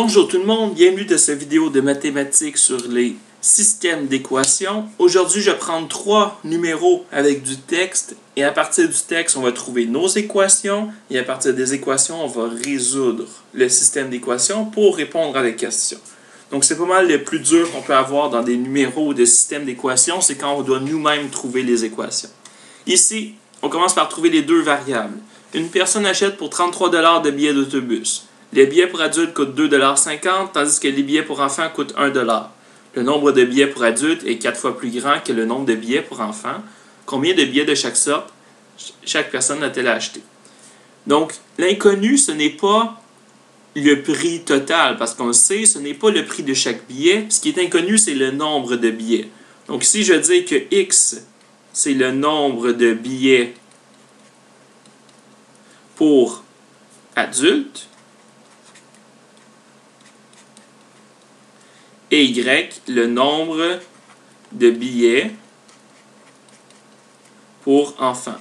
Bonjour tout le monde, bienvenue dans cette vidéo de mathématiques sur les systèmes d'équations. Aujourd'hui, je vais prendre 3 numéros avec du texte et à partir du texte, on va trouver nos équations et à partir des équations, on va résoudre le système d'équations pour répondre à des questions. Donc, c'est pas mal le plus dur qu'on peut avoir dans des numéros de systèmes d'équations, c'est quand on doit nous-mêmes trouver les équations. Ici, on commence par trouver les deux variables. Une personne achète pour 33 $ de billets d'autobus. Les billets pour adultes coûtent 2,50 $, tandis que les billets pour enfants coûtent 1 $. Le nombre de billets pour adultes est 4 fois plus grand que le nombre de billets pour enfants. Combien de billets de chaque sorte chaque personne a-t-elle acheté? Donc, l'inconnu, ce n'est pas le prix total, parce qu'on le sait, ce n'est pas le prix de chaque billet. Ce qui est inconnu, c'est le nombre de billets. Donc, ici, je dis que X, c'est le nombre de billets pour adultes. Et Y, le nombre de billets pour enfants.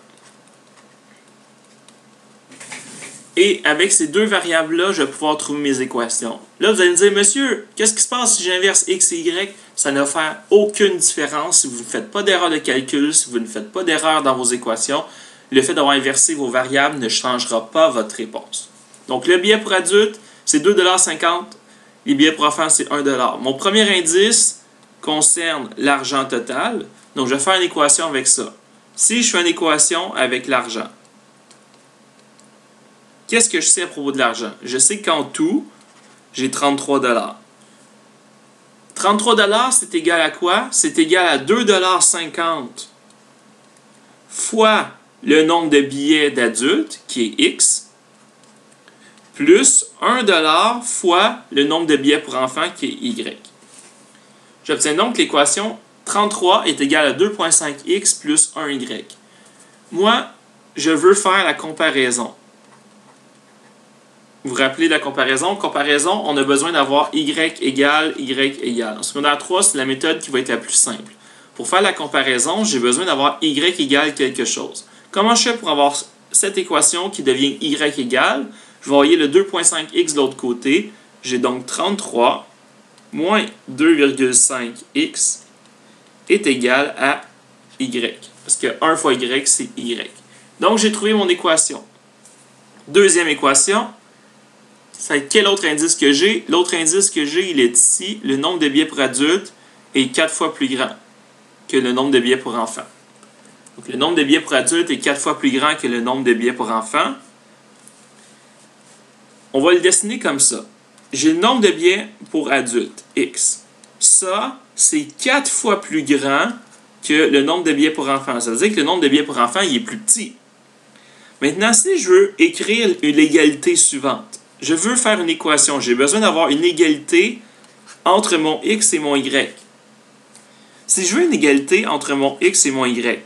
Et avec ces deux variables-là, je vais pouvoir trouver mes équations. Là, vous allez me dire, monsieur, qu'est-ce qui se passe si j'inverse X et Y? Ça ne va faire aucune différence si vous ne faites pas d'erreur de calcul, si vous ne faites pas d'erreur dans vos équations. Le fait d'avoir inversé vos variables ne changera pas votre réponse. Donc, le billet pour adulte, c'est 2,50 $. Les billets pour enfants, c'est 1 $. Mon premier indice concerne l'argent total. Donc, je vais faire une équation avec ça. Si je fais une équation avec l'argent, qu'est-ce que je sais à propos de l'argent? Je sais qu'en tout, j'ai 33 $. 33 $, c'est égal à quoi? C'est égal à 2,50 $ fois le nombre de billets d'adultes, qui est X, plus 1 $ fois le nombre de billets pour enfants, qui est Y. J'obtiens donc l'équation 33 est égale à 2,5x plus 1y. Moi, je veux faire la comparaison. Vous vous rappelez de la comparaison? Comparaison, on a besoin d'avoir y égale y égale. En secondaire 3, c'est la méthode qui va être la plus simple. Pour faire la comparaison, j'ai besoin d'avoir y égale quelque chose. Comment je fais pour avoir cette équation qui devient y égale? Je vais envoyer le 2,5x de l'autre côté. J'ai donc 33 moins 2,5x est égal à y. Parce que 1 fois y, c'est y. Donc, j'ai trouvé mon équation. Deuxième équation, c'est quel autre indice que j'ai? L'autre indice que j'ai, il est ici. Le nombre de billets pour adultes est 4 fois plus grand que le nombre de billets pour enfants. Donc, le nombre de billets pour adultes est 4 fois plus grand que le nombre de billets pour enfants. On va le dessiner comme ça. J'ai le nombre de billets pour adultes, X. Ça, c'est 4 fois plus grand que le nombre de billets pour enfants. Ça veut dire que le nombre de billets pour enfants, il est plus petit. Maintenant, si je veux écrire l'égalité suivante, je veux faire une équation. J'ai besoin d'avoir une égalité entre mon X et mon Y. Si je veux une égalité entre mon X et mon Y,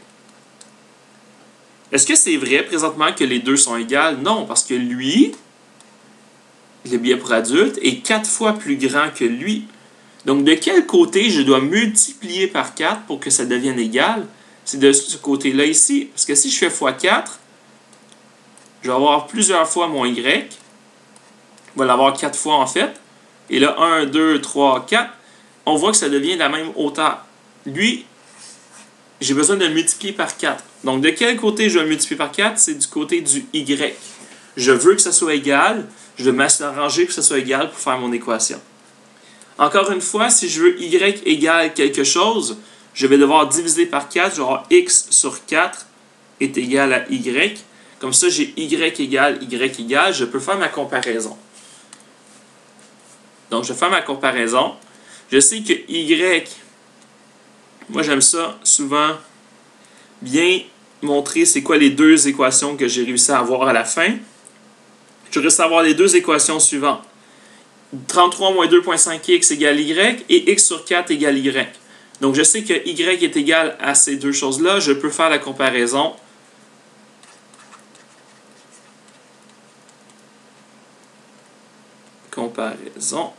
est-ce que c'est vrai présentement que les deux sont égales? Non, parce que lui, le billet pour adultes, est 4 fois plus grand que lui. Donc, de quel côté je dois multiplier par 4 pour que ça devienne égal? C'est de ce côté-là ici. Parce que si je fais x4, je vais avoir plusieurs fois mon y. Je vais l'avoir 4 fois en fait. Et là, 1, 2, 3, 4. On voit que ça devient la même hauteur. Lui, j'ai besoin de le multiplier par 4. Donc, de quel côté je dois le multiplier par 4? C'est du côté du y. Je veux que ça soit égal. Je vais m'arranger que ça soit égal pour faire mon équation. Encore une fois, si je veux y égale quelque chose, je vais devoir diviser par 4. Je vais avoir x sur 4 est égal à y. Comme ça, j'ai y égale y égale. Je peux faire ma comparaison. Donc, je vais faire ma comparaison. Je sais que y, moi j'aime ça souvent bien montrer c'est quoi les deux équations que j'ai réussi à avoir à la fin. Je vais réussir à avoir les deux équations suivantes. 33 moins 2,5x égale y et x sur 4 égale y. Donc, je sais que y est égal à ces deux choses-là. Je peux faire la comparaison. Comparaison.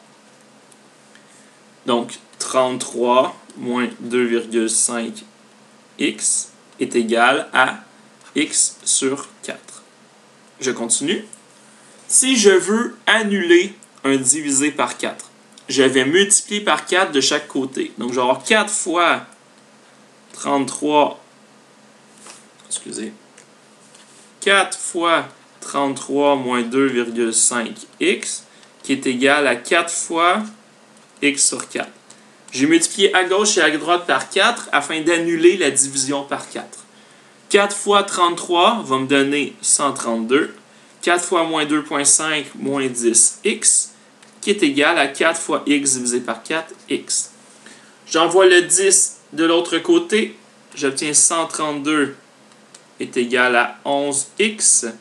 Donc, 33 moins 2,5x est égal à x sur 4. Je continue. Si je veux annuler un divisé par 4. Je vais multiplier par 4 de chaque côté. Donc, je vais avoir 4 fois 33. Excusez. 4 fois 33 moins 2,5x qui est égal à 4 fois x sur 4. J'ai multiplié à gauche et à droite par 4 afin d'annuler la division par 4. 4 fois 33 va me donner 132. 4 fois moins 2,5 moins 10x qui est égal à 4 fois x divisé par 4, x. J'envoie le 10 de l'autre côté. J'obtiens 132 est égal à 11x.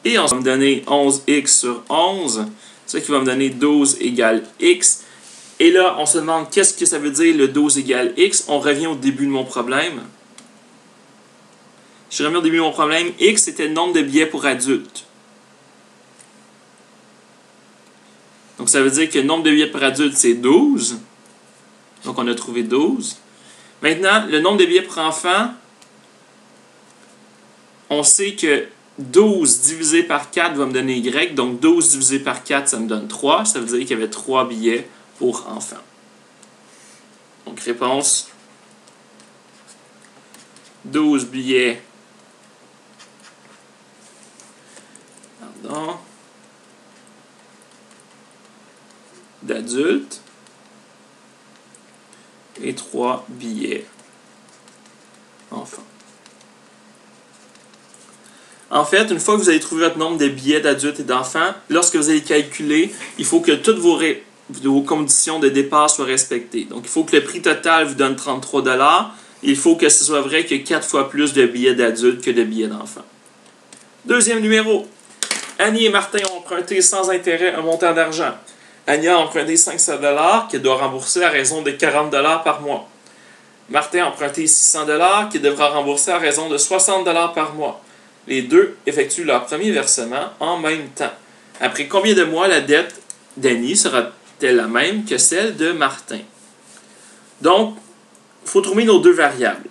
Et on va me donner 11x sur 11, ce qui va me donner 12 égale x. Et là, on se demande qu'est-ce que ça veut dire le 12 égale x. On revient au début de mon problème. Je reviens au début de mon problème. X, c'était le nombre de billets pour adultes. Donc, ça veut dire que le nombre de billets pour adultes, c'est 12. Donc, on a trouvé 12. Maintenant, le nombre de billets pour enfants, on sait que 12 divisé par 4 va me donner Y. Donc, 12 divisé par 4, ça me donne 3. Ça veut dire qu'il y avait 3 billets pour enfants. Donc, réponse 12 billets d'adultes et 3 billets enfants. En fait, une fois que vous avez trouvé votre nombre de billets d'adultes et d'enfants, lorsque vous allez calculer, il faut que toutes vos conditions de départ soient respectées. Donc, il faut que le prix total vous donne 33 $. Il faut que ce soit vrai qu'il y ait 4 fois plus de billets d'adultes que de billets d'enfants. Deuxième numéro. Annie et Martin ont emprunté sans intérêt un montant d'argent. Annie a emprunté 500 $ qu'elle doit rembourser à raison de 40 $ par mois. Martin a emprunté 600 $ qu'il devra rembourser à raison de 60 $ par mois. Les deux effectuent leur premier versement en même temps. Après combien de mois la dette d'Annie sera-t-elle la même que celle de Martin? Donc, il faut trouver nos deux variables.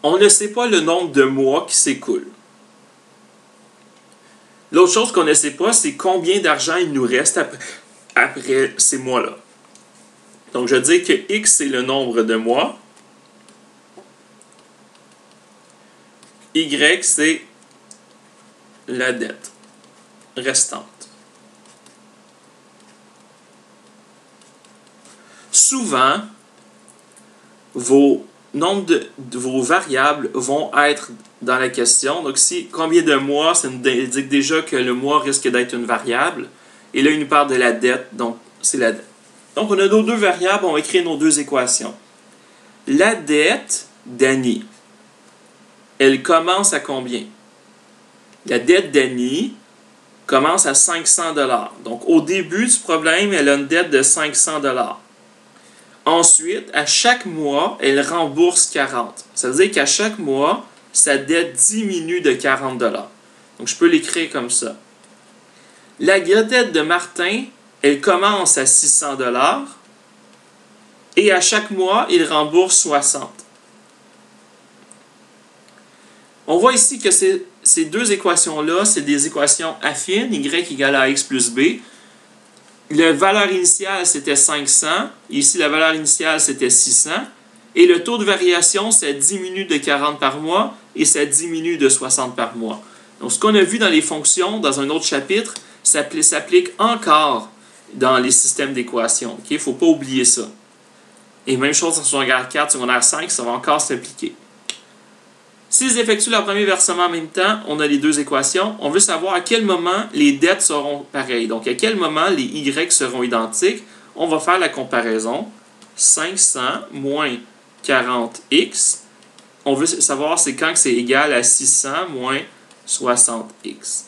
On ne sait pas le nombre de mois qui s'écoulent. L'autre chose qu'on ne sait pas, c'est combien d'argent il nous reste après ces mois-là. Donc, je vais dire que X, c'est le nombre de mois. Y, c'est la dette restante. Souvent, vos variables vont être dans la question. Donc, combien de mois, ça nous indique déjà que le mois risque d'être une variable. Et là, il nous parle de la dette, donc c'est la dette. Donc, on a nos deux variables, on va écrire nos deux équations. La dette d'Annie, elle commence à combien? La dette d'Annie commence à 500 $. Donc, au début du problème, elle a une dette de 500 $. Ensuite, à chaque mois, elle rembourse 40. Ça veut dire qu'à chaque mois, sa dette diminue de 40 $. Donc, je peux l'écrire comme ça. La dette de Martin, elle commence à 600 $ et à chaque mois, il rembourse 60. On voit ici que ces deux équations-là, c'est des équations affines, y égale à x plus b. La valeur initiale, c'était 500. Ici, la valeur initiale, c'était 600. Et le taux de variation, ça diminue de 40 par mois et ça diminue de 60 par mois. Donc, ce qu'on a vu dans les fonctions, dans un autre chapitre, s'applique encore dans les systèmes d'équations. Il ne faut pas oublier ça. Et même chose en secondaire 4, secondaire 5, ça va encore s'appliquer. S'ils effectuent leur premier versement en même temps, on a les deux équations. On veut savoir à quel moment les dettes seront pareilles. Donc, à quel moment les Y seront identiques. On va faire la comparaison. 500 moins 40x. On veut savoir c'est quand c'est égal à 600 moins 60x.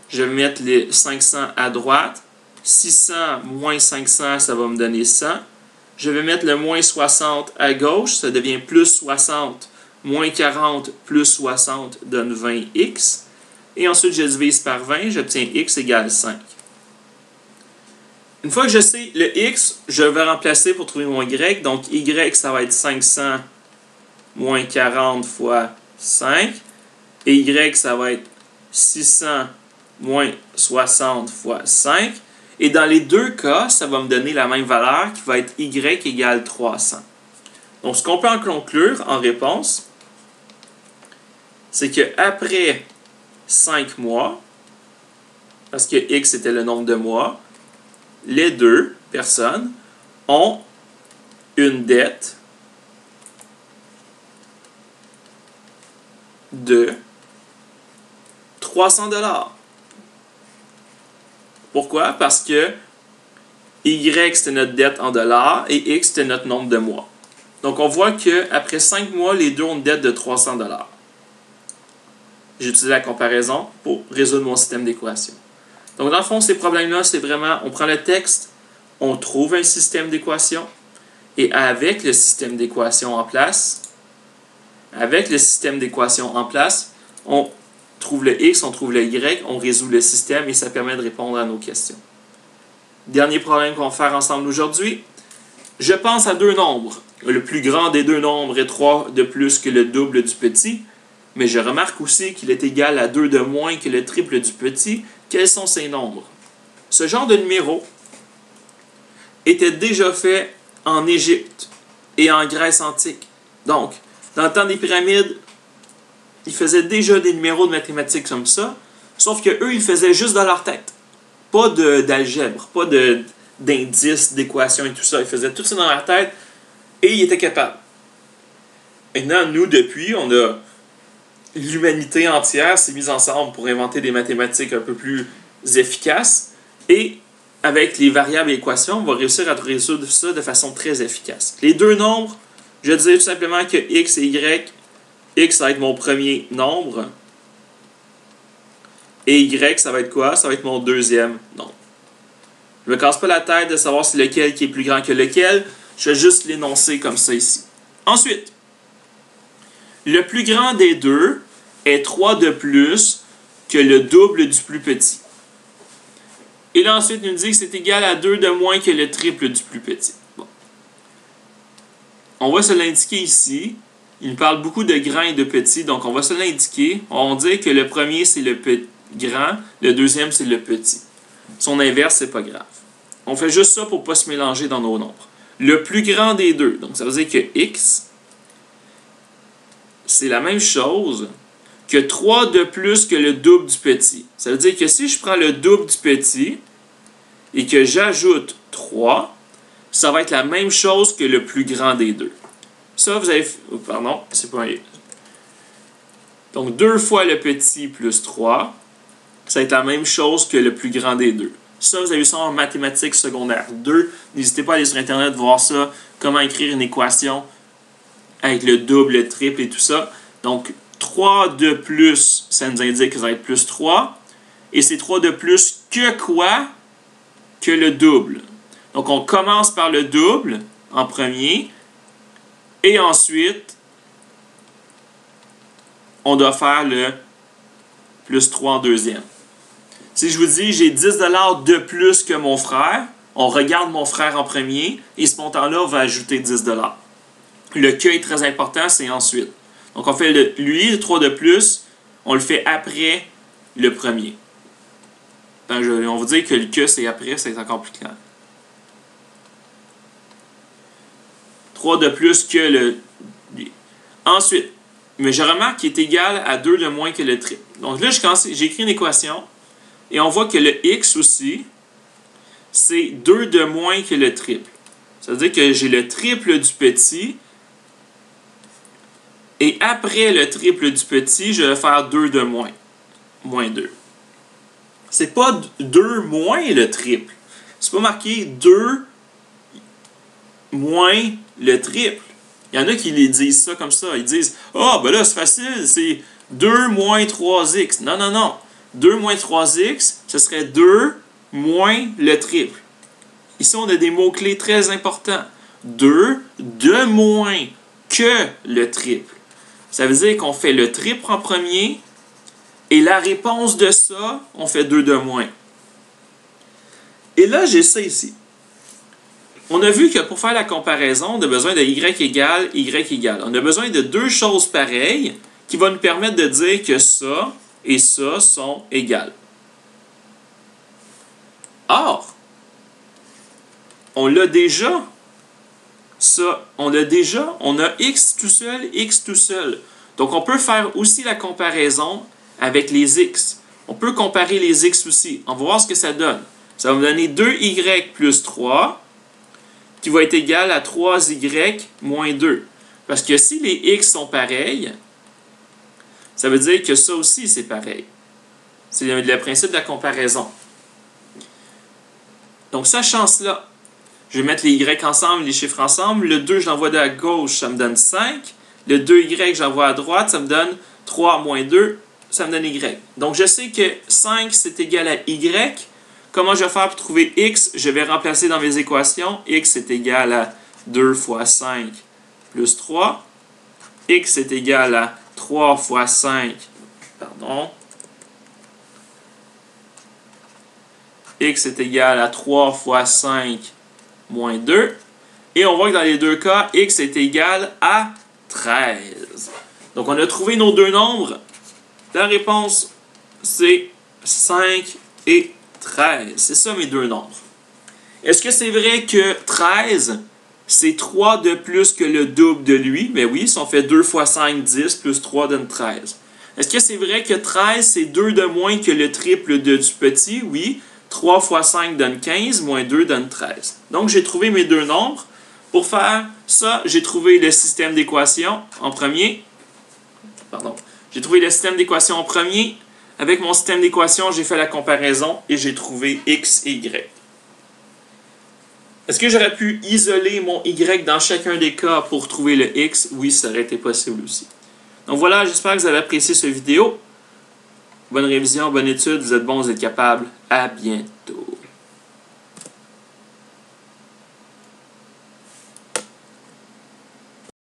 Je vais mettre les 500 à droite. 600 moins 500, ça va me donner 100. Je vais mettre le moins 60 à gauche. Ça devient plus 60. Moins 40 plus 60 donne 20x. Et ensuite, je divise par 20, j'obtiens x égale 5. Une fois que je sais le x, je vais remplacer pour trouver mon y. Donc, y, ça va être 500 moins 40 fois 5. Et y, ça va être 600 moins 60 fois 5. Et dans les deux cas, ça va me donner la même valeur qui va être y égale 300. Donc, ce qu'on peut en conclure en réponse, c'est qu'après 5 mois, parce que x était le nombre de mois, les deux personnes ont une dette de 300 $. Pourquoi? Parce que y c'était notre dette en dollars et x c'était notre nombre de mois. Donc on voit qu'après 5 mois, les deux ont une dette de 300 $. J'ai utilisé la comparaison pour résoudre mon système d'équation. Donc dans le fond, ces problèmes-là, c'est vraiment, on prend le texte, on trouve un système d'équation et avec le système d'équation en place, on trouve le x, on trouve le y, on résout le système et ça permet de répondre à nos questions. Dernier problème qu'on va faire ensemble aujourd'hui. Je pense à deux nombres. Le plus grand des deux nombres est 3 de plus que le double du petit, mais je remarque aussi qu'il est égal à 2 de moins que le triple du petit. Quels sont ces nombres? Ce genre de numéro était déjà fait en Égypte et en Grèce antique. Donc, dans le temps des pyramides, ils faisaient déjà des numéros de mathématiques comme ça, sauf que eux, ils faisaient juste dans leur tête. Pas d'algèbre, pas d'indices, d'équations et tout ça. Ils faisaient tout ça dans leur tête et ils étaient capables. Maintenant, nous, depuis, on a l'humanité entière s'est mise ensemble pour inventer des mathématiques un peu plus efficaces et avec les variables et équations, on va réussir à résoudre ça de façon très efficace. Les deux nombres, je disais tout simplement que x et y, x ça va être mon premier nombre et y ça va être quoi? Ça va être mon deuxième nombre. Je ne me casse pas la tête de savoir si lequel qui est plus grand que lequel, je vais juste l'énoncer comme ça ici. Ensuite, le plus grand des deux est 3 de plus que le double du plus petit. Et là, ensuite, il nous dit que c'est égal à 2 de moins que le triple du plus petit. Bon. On va se l'indiquer ici. Il parle beaucoup de grands et de petits, donc on va se l'indiquer. On va dire que le premier, c'est le grand, le deuxième, c'est le petit. Son inverse, c'est pas grave. On fait juste ça pour ne pas se mélanger dans nos nombres. Le plus grand des deux, donc ça veut dire que x, c'est la même chose que 3 de plus que le double du petit. Ça veut dire que si je prends le double du petit et que j'ajoute 3, ça va être la même chose que le plus grand des deux. Ça, vous avez... Pardon, c'est pas un... Donc, 2 fois le petit plus 3, ça va être la même chose que le plus grand des deux. Ça, vous avez vu ça en mathématiques secondaire 2. N'hésitez pas à aller sur Internet voir ça, comment écrire une équation avec le double, le triple et tout ça. Donc, 3 de plus, ça nous indique que ça va être plus 3. Et c'est 3 de plus que quoi? Que le double. Donc, on commence par le double en premier. Et ensuite, on doit faire le plus 3 en deuxième. Si je vous dis, j'ai 10 $ de plus que mon frère, on regarde mon frère en premier et ce montant-là va ajouter 10 $. Le que est très important, c'est ensuite. Donc, on fait le 3 de plus, on le fait après le premier. On va dire que le que c'est après, c'est encore plus clair. 3 de plus que le... Ensuite, mais je remarque qu'il est égal à 2 de moins que le triple. Donc là, j'ai écrit une équation et on voit que le x aussi, c'est 2 de moins que le triple. Ça veut dire que j'ai le triple du petit et après le triple du petit, je vais faire 2 de moins. Moins 2. C'est pas 2 moins le triple. C'est pas marqué 2 moins le triple. Il y en a qui les disent ça comme ça. Ils disent « Ah, ben là, c'est facile, c'est 2 moins 3x. » Non, non, non. 2 moins 3x, ce serait 2 moins le triple. Ici, on a des mots-clés très importants. 2 de moins que le triple. Ça veut dire qu'on fait le triple en premier et la réponse de ça, on fait 2 de moins. Et là, j'ai ça ici. On a vu que pour faire la comparaison, on a besoin de y égale, y égale. On a besoin de deux choses pareilles qui vont nous permettre de dire que ça et ça sont égales. Or, on l'a déjà. Ça, on l'a déjà. On a x tout seul, x tout seul. Donc, on peut faire aussi la comparaison avec les x. On peut comparer les x aussi. On va voir ce que ça donne. Ça va me donner 2y plus 3 qui va être égal à 3y moins 2. Parce que si les x sont pareils, ça veut dire que ça aussi, c'est pareil. C'est le principe de la comparaison. Donc, sachant cela, je vais mettre les y ensemble, les chiffres ensemble. Le 2, je l'envoie de la gauche, ça me donne 5. Le 2y, je l'envoie à droite, ça me donne 3 moins 2, ça me donne y. Donc, je sais que 5, c'est égal à y. Comment je vais faire pour trouver x? Je vais remplacer dans mes équations. X est égal à 2 fois 5 plus 3. X est égal à 3 fois 5. Pardon. X est égal à 3 fois 5 moins 2. Et on voit que dans les deux cas, x est égal à 13. Donc, on a trouvé nos deux nombres. La réponse, c'est 5 et 13. C'est ça mes deux nombres. Est-ce que c'est vrai que 13, c'est 3 de plus que le double de lui? Ben oui, si on fait 2 fois 5, 10, plus 3 donne 13. Est-ce que c'est vrai que 13, c'est 2 de moins que le triple du petit? Oui. 3 fois 5 donne 15, moins 2 donne 13. Donc, j'ai trouvé mes deux nombres. Pour faire ça, j'ai trouvé le système d'équation en premier. Pardon. J'ai trouvé le système d'équation en premier. Avec mon système d'équation, j'ai fait la comparaison et j'ai trouvé x et y. Est-ce que j'aurais pu isoler mon y dans chacun des cas pour trouver le x? Oui, ça aurait été possible aussi. Donc voilà, j'espère que vous avez apprécié cette vidéo. Bonne révision, bonne étude, vous êtes bons, vous êtes capables. À bientôt.